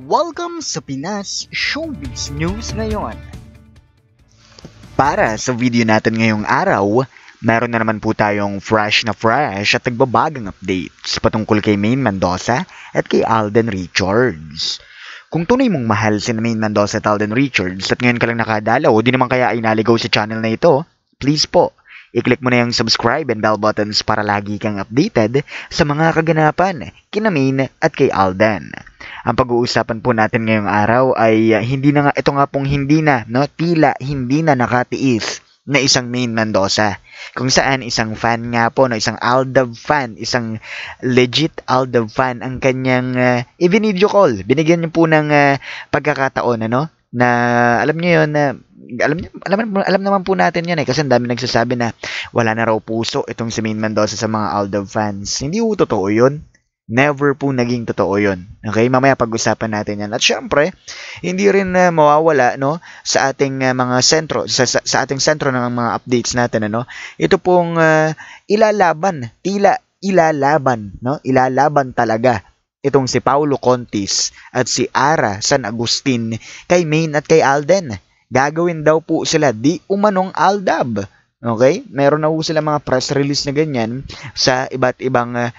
Welcome sa Pinas Showbiz News ngayon. Para sa video natin ngayong araw, meron na naman po tayong fresh at nagbabagang updates patungkol kay Maine Mendoza at kay Alden Richards. Kung tunay mong mahal si Maine Mendoza at Alden Richards at ngayon ka lang nakadalaw, di naman kaya ay naligaw sa channel na ito, please po, i-click mo na yung subscribe and bell buttons para lagi kang updated sa mga kaganapan kina Maine at kay Alden. Ang pag-uusapan po natin ngayong araw ay tila hindi na nakatiis na isang Maine Mendoza. Kung saan isang fan nga po, isang Aldab fan, isang legit Aldab fan ang kanyang i-video call. Binigyan niyo po ng pagkakataon, na alam niyo yun, alam naman po natin yan kasi ang dami nagsasabi na wala na raw puso itong si Maine Mendoza sa mga Aldab fans. Hindi po totoo yun. Never po naging totoo yun. Okay, mamaya pag-usapan natin yan. At syempre, hindi rin mawawala sa ating mga sentro, sa ating sentro ng mga updates natin, ito pong ilalaban talaga itong si Paulo Contis at si Ara San Agustin kay Maine at kay Alden. Gagawin daw po sila di umanong Aldab. Okay? Meron na po sila mga press release na ganyan sa iba't ibang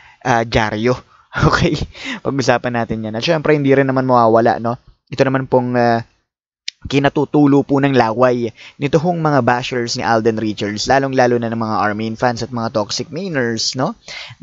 dyaryo. Okay? Pag-usapan natin yan. At syempre, hindi rin naman mawawala, Ito naman pong kinatutulo po ng laway nito hong mga bashers ni Alden Richards, lalong-lalo na ng mga Armin fans at mga toxic Mainers,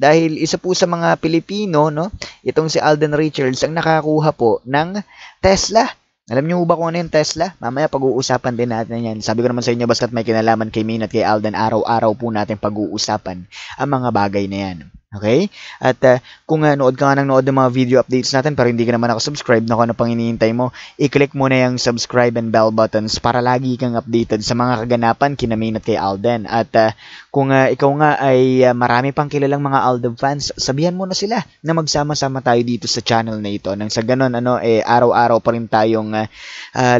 Dahil isa po sa mga Pilipino, itong si Alden Richards ang nakakuha po ng Tesla. Alam niyo ba kung ano yung Tesla? Mamaya pag-uusapan din natin yan. Sabi ko naman sa inyo, basta't may kinalaman kay Maine at kay Alden, araw-araw po natin pag-uusapan ang mga bagay na yan. Okay? At kung nood ka nga ng nood ng mga video updates natin pero hindi ka naman ako subscribe na kung ano pang iniintay mo, i-click mo na yung subscribe and bell buttons para lagi kang updated sa mga kaganapan kina Maine at kay Alden. At kung ikaw nga ay marami pang kilalang mga Alden fans, sabihan mo na sila na magsama-sama tayo dito sa channel na ito. Nang sa ganun, araw-araw pa rin tayong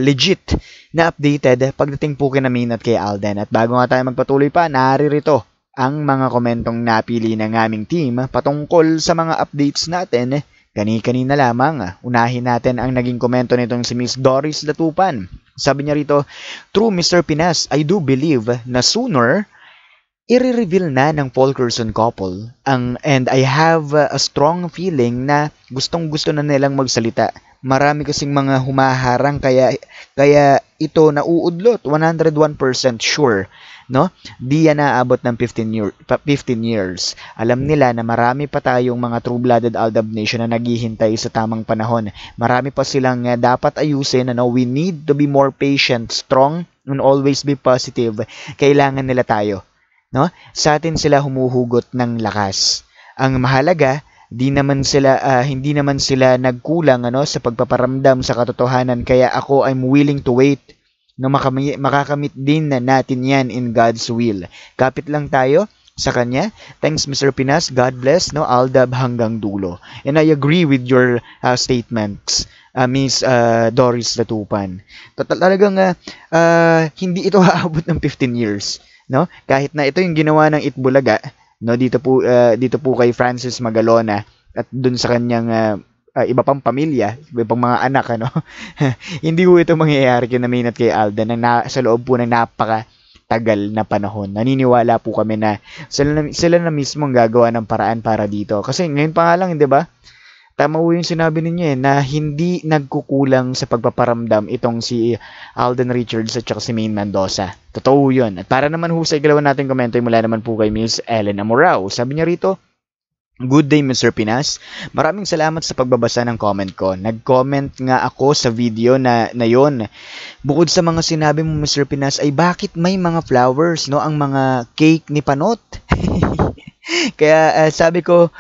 legit na updated pagdating po kina Maine at kay Alden. At bago nga tayo magpatuloy pa, naririto ang mga komentong napili ng aming team patungkol sa mga updates natin. Kani-kanina lamang, unahin natin ang naging komento nitong si Miss Doris Latupan. Sabi niya rito, "True Mr. Pinas, I do believe na sooner i-reveal na ng Fulkerson couple and I have a strong feeling na gustong-gusto na nilang magsalita. Marami kasing mga humaharang kaya ito nauudlot, 101% sure. Di yan naabot ng 15 years. Alam nila na marami pa tayong mga true-blooded Aldab Nation na naghihintay sa tamang panahon. Marami pa silang dapat ayusin. We need to be more patient, strong, and always be positive. Kailangan nila tayo. Sa atin sila humuhugot ng lakas. Ang mahalaga, hindi naman sila nagkulang sa pagpaparamdam sa katotohanan, kaya ako I'm willing to wait na makakamit din na natin yan in God's will. Kapit lang tayo sa Kanya. Thanks Mr. Pinas. God bless. Aldab hanggang dulo." And I agree with your statements, Miss Doris Latupan. Talagang hindi ito aabot ng 15 years. Kahit na ito yung ginawa ng Itbulaga, dito po kay Francis Magalona at dun sa kanyang iba pang pamilya, iba pang mga anak, hindi po ito mangyayari kina Maine at kay Alden sa loob po ng napakatagal na panahon. Naniniwala po kami na sila na mismo ang gagawa ng paraan para dito. Kasi ngayon pa nga lang, di ba? Tama po yung sinabi ninyo na hindi nagkukulang sa pagpaparamdam itong si Alden Richards at saka si Maine Mendoza. Totoo yun. At para naman sa igalawan natin komento, mula naman po kay Miss Ellen Amorao. Sabi niya rito, "Good day, Mr. Pinas. Maraming salamat sa pagbabasa ng comment ko. Nag-comment nga ako sa video na yon. Bukod sa mga sinabi mo, Mr. Pinas, ay bakit may mga flowers, ang mga cake ni Panot?" Kaya sabi ko,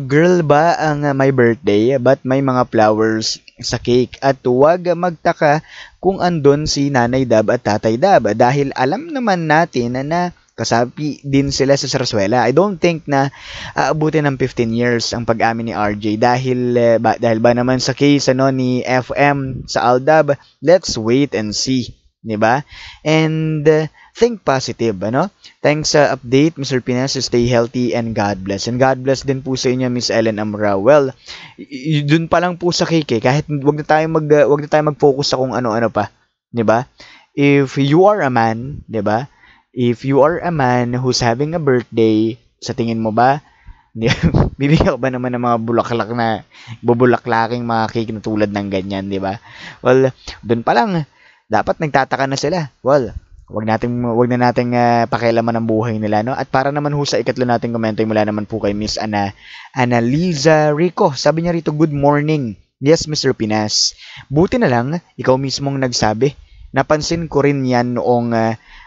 girl ba ang my birthday? Ba't may mga flowers sa cake? At huwag magtaka kung andon si Nanay Dab at Tatay Dab dahil alam naman natin na kasapi din sila sa Sarsuela. I don't think na aabutin ng 15 years ang pag-amin ni RJ dahil ba naman sa case ni FM sa Aldab. Let's wait and see, 'di ba? And think positive, ano? Thanks sa update, Mr. Pinas. Stay healthy and God bless. And God bless din po sa inyo, Miss Ellen Amra. Well, dun pa lang po sa cake, kahit wag na tayo mag-focus sa kung ano-ano pa, 'di ba? If you are a man, 'di ba? If you are a man who's having a birthday, sa tingin mo ba, bibigyan ka ba naman ng mga bulaklak na bubulaklaking mga cake na tulad ng ganyan, di ba? Well, doon pa lang, dapat nagtataka na sila. Well, wag na nating pakialaman ang buhay nila, no? At para naman ho sa ikatlo nating komento, mula naman po kay Miss Annaliza Rico. Sabi niya rito, good morning. Yes, Mr. Pinas. Buti na lang, ikaw mismong nagsabi. Napansin ko rin yan noong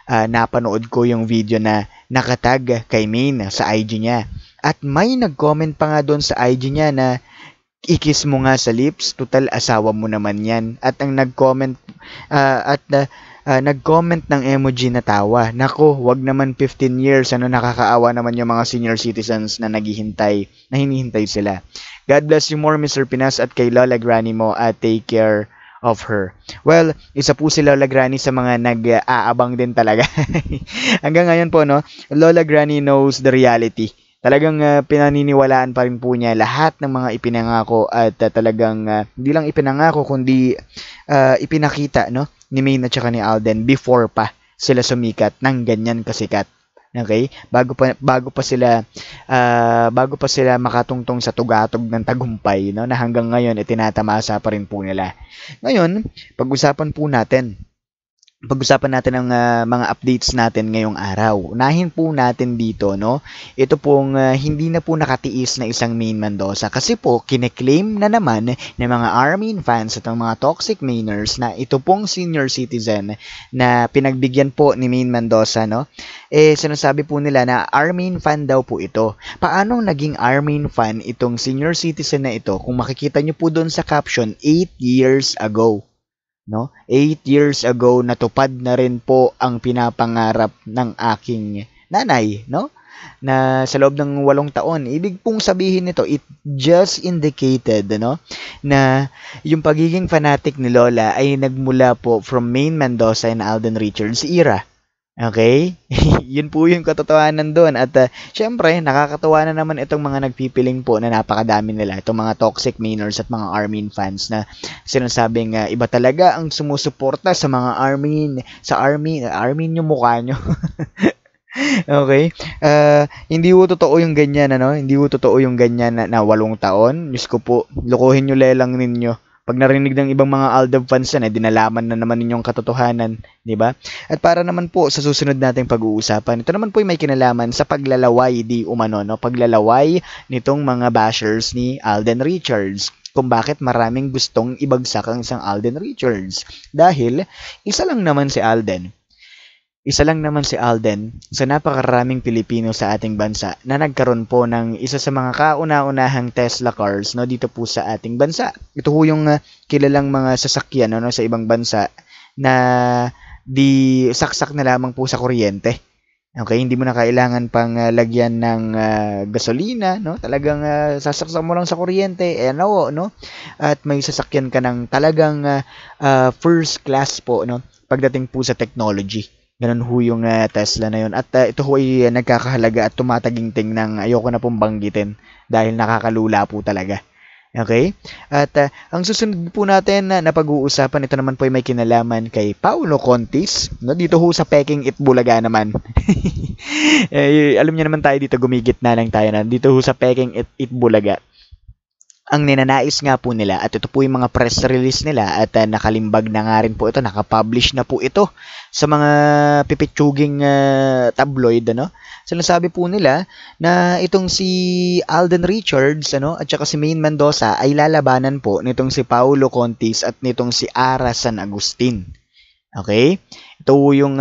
napanood ko yung video na nakatag kay Maine sa IG niya. At may nag-comment pa nga doon sa IG niya na ikis mo nga sa lips, total asawa mo naman yan. At ang nag-comment nag-comment ng emoji na tawa. Nako, wag naman 15 years, nakakaawa naman yung mga senior citizens na hinihintay sila. God bless you more, Mr. Pinas, at kay Lola Granny mo, at take care of her. Well, isa po si Lola Granny sa mga nag-aabang din talaga. Hanggang ngayon po, no, Lola Granny knows the reality. Talagang pinaniniwalaan pa rin po niya lahat ng mga ipinangako at talagang hindi lang ipinangako kundi ipinakita, no, ni Maine at saka ni Alden before pa sila sumikat ng ganyan kasikat. Okay? Bago pa sila makatungtong sa tugatog ng tagumpay, no, na hanggang ngayon tinatamasa pa rin po nila. Ngayon, pag-usapan natin ang mga updates natin ngayong araw. Unahin po natin dito, no? Ito pong hindi na po nakatiis na isang Maine Mendoza kasi po kineklaim na naman ng mga Armin fans at ng mga toxic Mainers na ito pong senior citizen na pinagbigyan po ni Maine Mendoza, no? Sinasabi po nila na Armin fan daw po ito. Paano naging Armin fan itong senior citizen na ito? Kung makikita nyo po doon sa caption, 8 years ago. No? 8 years ago, natupad na rin po ang pinapangarap ng aking nanay, no? Na sa loob ng 8 taon. Ibig pong sabihin nito, it just indicated, no, na yung pagiging fanatic ni Lola ay nagmula po from Maine Mendoza and Alden Richards era. Okay? Yun po yung katotohanan doon. At syempre, nakakatawa na naman itong mga nagpipiling po na napakadami nila. Itong mga toxic Mainers at mga Armin fans na sinasabing iba talaga ang sumusuporta sa mga Armin. Sa Armin yung mukha nyo. Okay? Hindi po totoo yung ganyan, ano? Hindi po totoo yung ganyan na 8 taon. Diyos ko po, lukuhin nyo lelang ninyo. Pag narinig ng ibang mga Aldab fans yan, dinalaman na naman ninyong katotohanan, di ba? At para naman po sa susunod nating pag-uusapan, ito naman po may kinalaman sa paglalaway di umano, no? Paglalaway nitong mga bashers ni Alden Richards. Kung bakit maraming gustong ibagsak ang isang Alden Richards. Dahil isa lang naman si Alden sa napakaraming Pilipino sa ating bansa na nagkaroon po ng isa sa mga kauna-unahang Tesla cars, no, dito po sa ating bansa. Ito po yung kilalang mga sasakyan, no, sa ibang bansa na di saksak na lamang po sa kuryente. Okay, hindi mo na kailangan pang lagyan ng gasolina, no? Talagang sasaksak mo lang sa kuryente, no? At may sasakyan ka ng talagang first class po, no? Pagdating po sa technology. Ganun ho yung Tesla na yun. At ito ho ay nagkakahalaga at tumataginting ng ayoko na pong banggitin dahil nakakalula po talaga. Okay? At ang susunod po natin na pag-uusapan, ito naman po ay may kinalaman kay Paulo Contis. No? Dito ho sa Peking Itbulaga naman. Alam niyo naman tayo dito, gumigit na lang tayo na. Dito ho sa Peking Itbulaga. Ang ninanais nga po nila, at ito po yung mga press release nila at nakalimbag na nga rin po ito, nakapublish na po ito sa mga pipitsuging tabloid, ano? Sinasabi po nila na itong si Alden Richards, ano, at saka si Maine Mendoza ay lalabanan po nitong si Paulo Contis at nitong si Ara San Agustin. Okay? Ito yung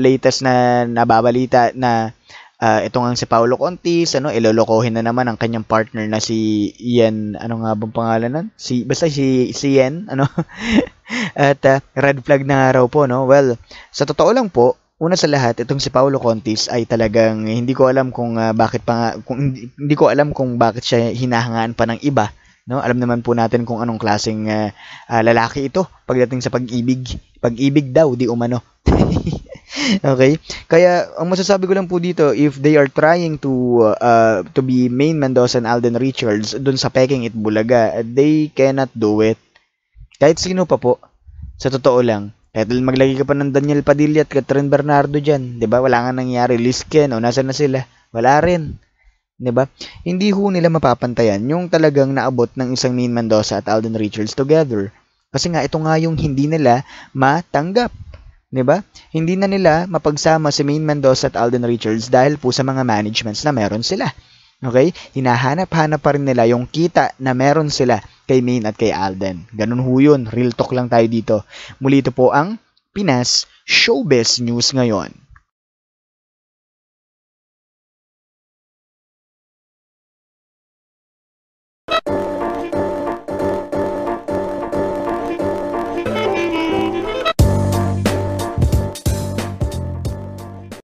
latest na nababalita na itong ang si Paulo Contis, ano, ilolokohin na naman ang kanyang partner na si Ian, ano nga bang pangalan nun? Basta si Ian, ano? At red flag na nga raw po, no? Well, sa totoo lang po, una sa lahat, itong si Paulo Contis ay talagang hindi ko alam kung hindi ko alam kung bakit siya hinahangaan pa ng iba, no? Alam naman po natin kung anong klaseng lalaki ito pagdating sa pag-ibig. Pag-ibig daw, di umano. Okay? Kaya ang masasabi ko lang po dito, if they are trying to be Main Mendoza and Alden Richards dun sa Peking Itbulaga, they cannot do it. Kahit sino pa po. Sa totoo lang. Kahit maglagay ka pa ng Daniel Padilla at Catherine Bernardo dyan, 'di ba? Wala nga nangyari. Lisken, o nasaan na sila? Wala rin. 'Di ba? Hindi ho nila mapapantayan yung talagang naabot ng isang Main Mendoza at Alden Richards together. Kasi nga ito nga yung hindi nila matanggap. 'Di ba? Hindi na nila mapagsama si Main Mendoza at Alden Richards dahil po sa mga managements na meron sila. Okay? Hinahanap-hanap pa rin nila yung kita na meron sila kay Main at kay Alden. Ganun ho yun. Real talk lang tayo dito. Muli ito po ang Pinas Showbiz News ngayon.